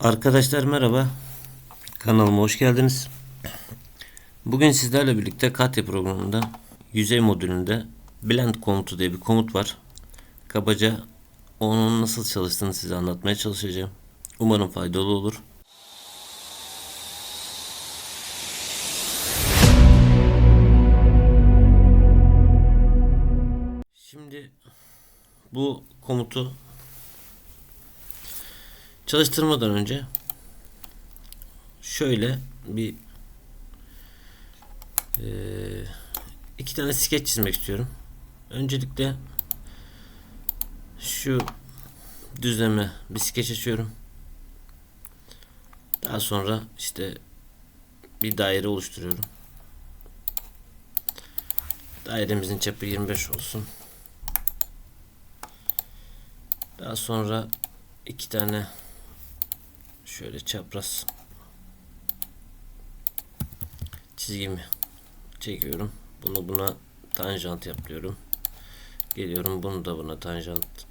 Arkadaşlar merhaba. Kanalıma hoş geldiniz. Bugün sizlerle birlikte Katya programında yüzey modülünde blend komutu diye bir komut var. Kabaca onun nasıl çalıştığını size anlatmaya çalışacağım. Umarım faydalı olur. Şimdi bu komutu çalıştırmadan önce şöyle bir iki tane skeç çizmek istiyorum. Öncelikle şu düzleme bir skeç açıyorum. Daha sonra işte bir daire oluşturuyorum. Dairemizin çapı 25 olsun. Daha sonra iki tane şöyle çapraz çizgimi çekiyorum. Bunu buna tanjant yapıyorum. Geliyorum bunu da buna tanjant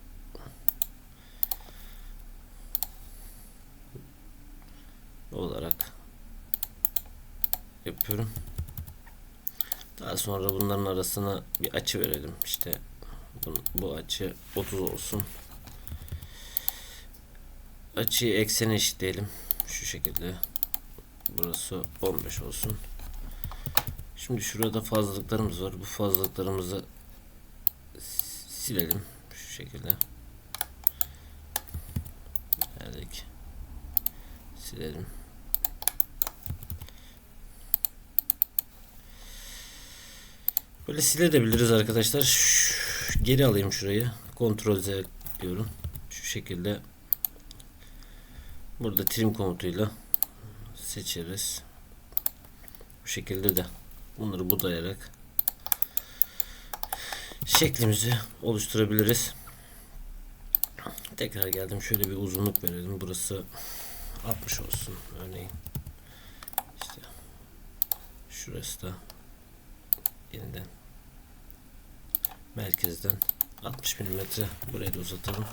olarak yapıyorum. Daha sonra bunların arasına bir açı verelim. İşte bu açı 30 olsun. Açıyı eksene eşitleyelim. Şu şekilde. Burası 15 olsun. Şimdi şurada fazlalıklarımız var. Bu fazlalıklarımızı silelim. Şu şekilde. Geldik. Silelim. Böyle silebiliriz arkadaşlar. Geri alayım şurayı. Ctrl Z diyorum. Şu şekilde. Burada trim komutuyla seçeriz. Bu şekilde de bunları budayarak şeklimizi oluşturabiliriz. Tekrar geldim. Şöyle bir uzunluk verelim. Burası 60 olsun örneğin. İşte şurası da yeniden merkezden 60 mm burayı da uzatalım.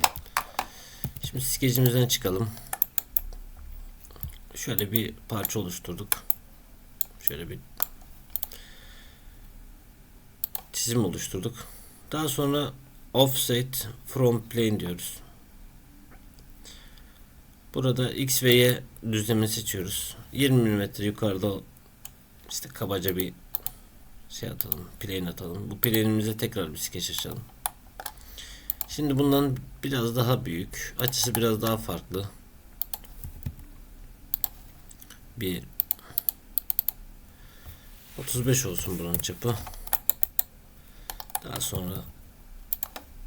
Şimdi skecimizden çıkalım. Şöyle bir parça oluşturduk. Şöyle bir çizim oluşturduk. Daha sonra offset from plane diyoruz. Burada X ve Y düzlemi seçiyoruz. 20 mm yukarıda işte kabaca bir şey atalım. Plane atalım. Bu plane'imize tekrar bir skeç açalım. Şimdi bundan biraz daha büyük. Açısı biraz daha farklı. Bir 35 olsun bunun çapı. Daha sonra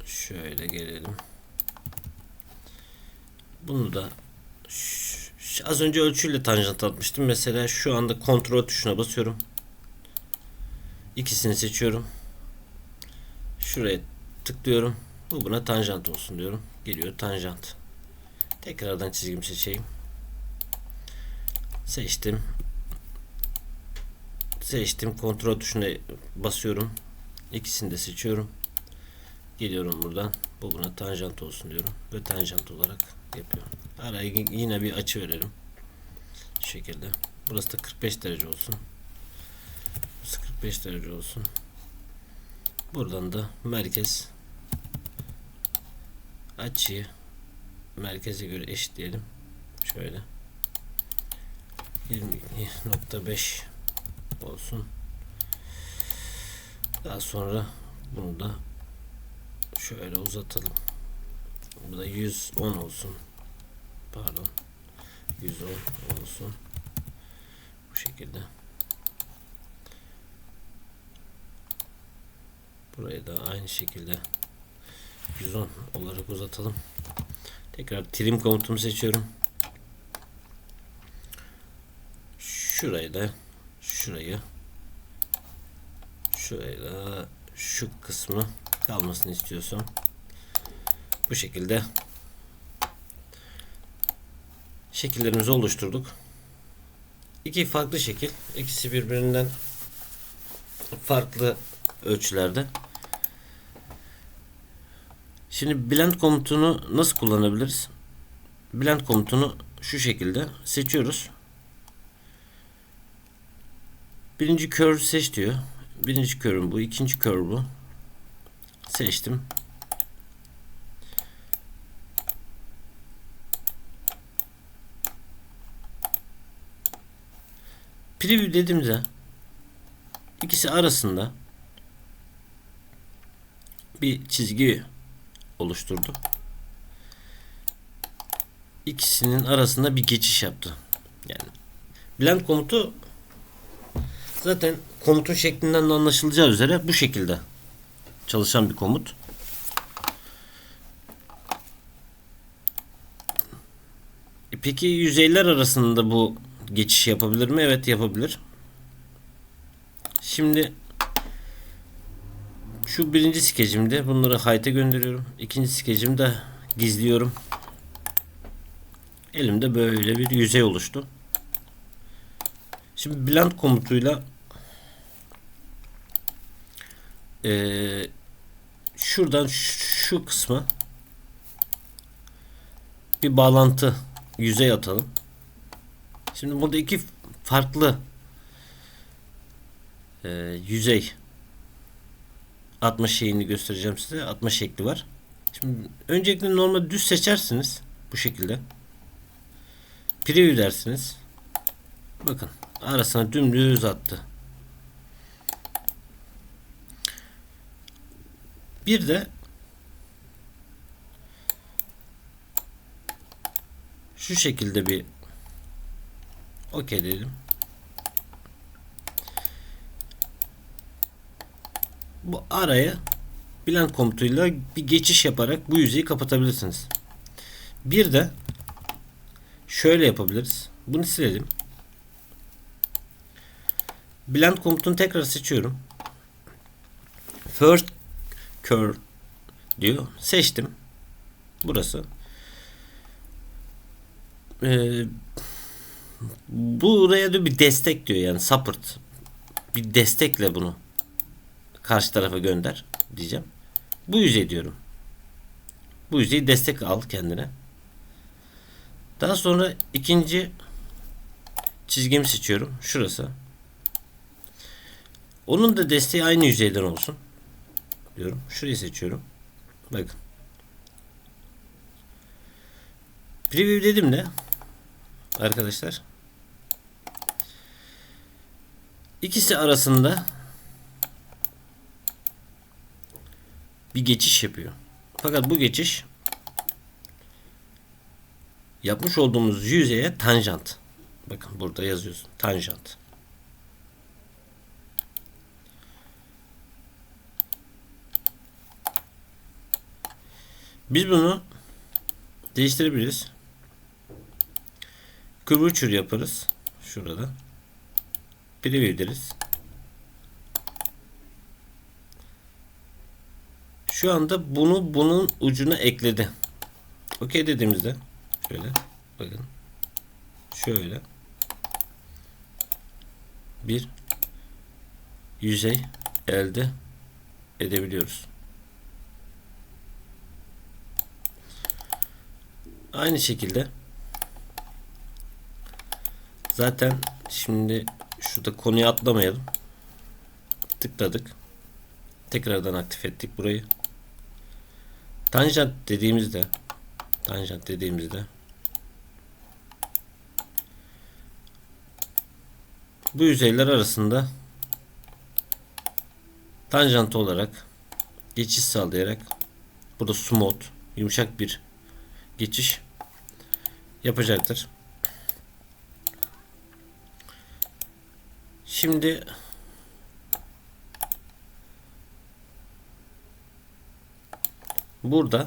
şöyle gelelim. Bunu da az önce ölçüyle tanjant atmıştım. Mesela şu anda kontrol tuşuna basıyorum. İkisini seçiyorum. Şuraya tıklıyorum. Bu buna tanjant olsun diyorum. Geliyor tanjant. Tekrardan çizgimi seçeyim. Seçtim. Kontrol tuşuna basıyorum. İkisini de seçiyorum. Geliyorum buradan. Bu buna tanjant olsun diyorum. Ve tanjant olarak yapıyorum. Araya yine bir açı verelim. Şu şekilde. Burası da 45 derece olsun. Burası 45 derece olsun. Buradan da merkez açıyı merkeze göre eşitleyelim. Şöyle 20.5 olsun. Daha sonra bunu da şöyle uzatalım. Bu da 110 olsun. Pardon. 110 olsun. Bu şekilde. Burayı da aynı şekilde 110 olarak uzatalım. Tekrar trim komutumu seçiyorum. Şurayı da şuraya da şu kısmı kalmasını istiyorsam bu şekilde şekillerimizi oluşturduk. İki farklı şekil. İkisi birbirinden farklı ölçülerde. Şimdi blend komutunu nasıl kullanabiliriz? Blend komutunu şu şekilde seçiyoruz. Birinci curve seç diyor. Birinci curve bu, ikinci curve bu. Seçtim. Preview dediğimde ikisi arasında bir çizgi oluşturdu. İkisinin arasında bir geçiş yaptı. Yani blend komutu zaten komutun şeklinden de anlaşılacağı üzere bu şekilde çalışan bir komut. Peki yüzeyler arasında bu geçiş yapabilir mi? Evet, yapabilir. Şimdi şu birinci skecimde bunları height'e gönderiyorum. İkinci skecimde gizliyorum. Elimde böyle bir yüzey oluştu. Şimdi blend komutuyla şuradan şu kısma bir bağlantı yüzey atalım. Şimdi burada iki farklı yüzey atma şeyini göstereceğim size. Atma şekli var. Şimdi öncelikle normal düz seçersiniz. Bu şekilde. Preview dersiniz. Bakın arasına dümdüz attı. Bir de şu şekilde bir okey dedim. Bu araya blend komutuyla bir geçiş yaparak bu yüzeyi kapatabilirsiniz. Bir de şöyle yapabiliriz. Bunu silelim. Blend komutunu tekrar seçiyorum. First curve diyor. Seçtim. Burası. Buraya da bir destek diyor, yani support. Bir destekle bunu karşı tarafa gönder diyeceğim. Bu yüzey diyorum. Bu yüzeyi destek al kendine. Daha sonra ikinci çizgimi seçiyorum. Şurası. Onun da desteği aynı yüzeyden olsun diyorum. Şurayı seçiyorum. Bakın. Preview dedim de arkadaşlar, İkisi arasında bir geçiş yapıyor. Fakat bu geçiş yapmış olduğumuz yüzeye tanjant. Bakın burada yazıyorsun. Tanjant. Biz bunu değiştirebiliriz. Curvature yaparız. Şurada. Preview deriz. Şu anda bunu bunun ucuna ekledi. Okey dediğimizde şöyle bakın. Şöyle bir yüzey elde edebiliyoruz. Aynı şekilde zaten şimdi şurada konuya atlamayalım. Tıkladık. Tekrardan aktif ettik burayı. Tanjant dediğimizde bu yüzeyler arasında tanjant olarak geçiş sağlayarak burada smooth, yumuşak bir geçiş yapacaktır. Şimdi burada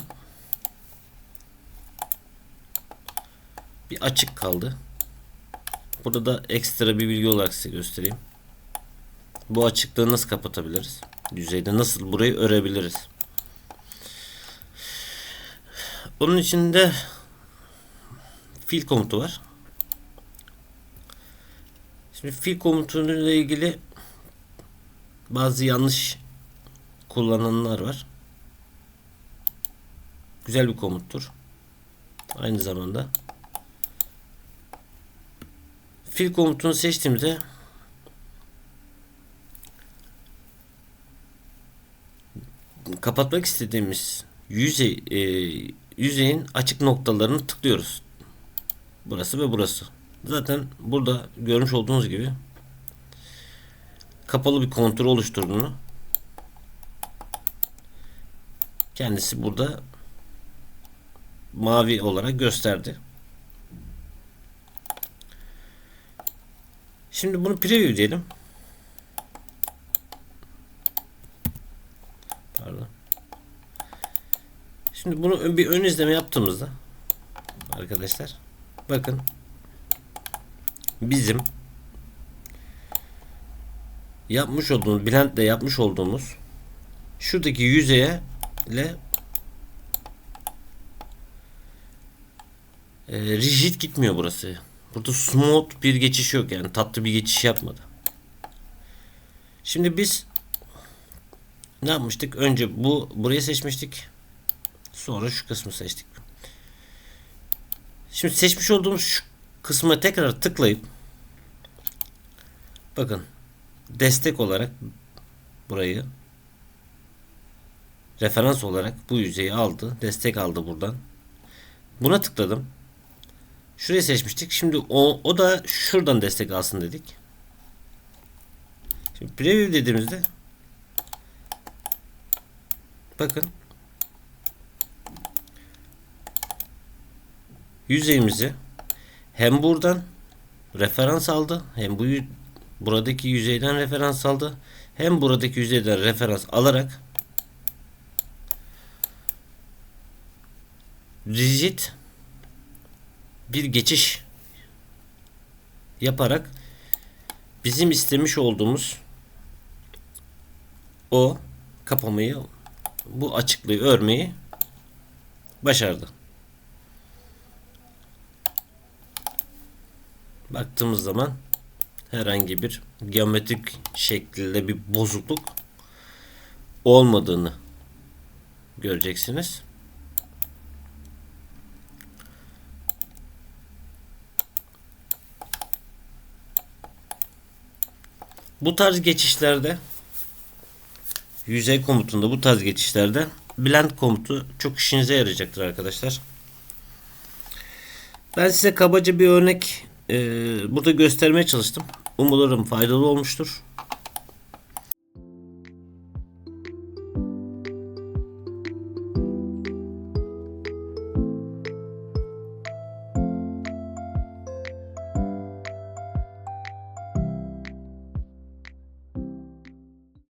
bir açık kaldı. Burada da ekstra bir bilgi olarak size göstereyim. Bu açıklığı nasıl kapatabiliriz? Yüzeyde nasıl burayı örebiliriz? Onun için de fill komutu var. Şimdi fill komutuyla ilgili bazı yanlış kullananlar var. Güzel bir komuttur. Aynı zamanda Fill komutunu seçtiğimde kapatmak istediğimiz yüzeyin açık noktalarını tıklıyoruz. Burası ve burası. Zaten burada görmüş olduğunuz gibi kapalı bir kontür oluşturduğunu kendisi burada mavi olarak gösterdi. Şimdi bunu preview diyelim. Pardon. Şimdi bunu bir ön izleme yaptığımızda arkadaşlar bakın bizim yapmış olduğumuz Blend'le yapmış olduğumuz şuradaki yüzeye ile rigid gitmiyor burası. Burada smooth bir geçiş yok, yani tatlı bir geçiş yapmadı. Şimdi biz ne yapmıştık? Önce burayı seçmiştik. Sonra şu kısmı seçtik. Şimdi seçmiş olduğumuz şu kısma tekrar tıklayıp bakın destek olarak burayı referans olarak bu yüzeyi aldı. Destek aldı buradan. Buna tıkladım. Şurayı seçmiştik. Şimdi o da şuradan destek alsın dedik. Şimdi preview dediğimizde bakın yüzeyimizi hem buradan referans aldı, hem buradaki yüzeyden referans aldı, hem buradaki yüzeyden referans alarak rigid bir geçiş yaparak bizim istemiş olduğumuz o kapamayı, bu açıklığı örmeyi başardı. Baktığımız zaman herhangi bir geometrik şekilde bir bozukluk olmadığını göreceksiniz. Bu tarz geçişlerde, yüzey komutunda bu tarz geçişlerde blend komutu çok işinize yarayacaktır arkadaşlar. Ben size kabaca bir örnek burada göstermeye çalıştım. Umarım faydalı olmuştur.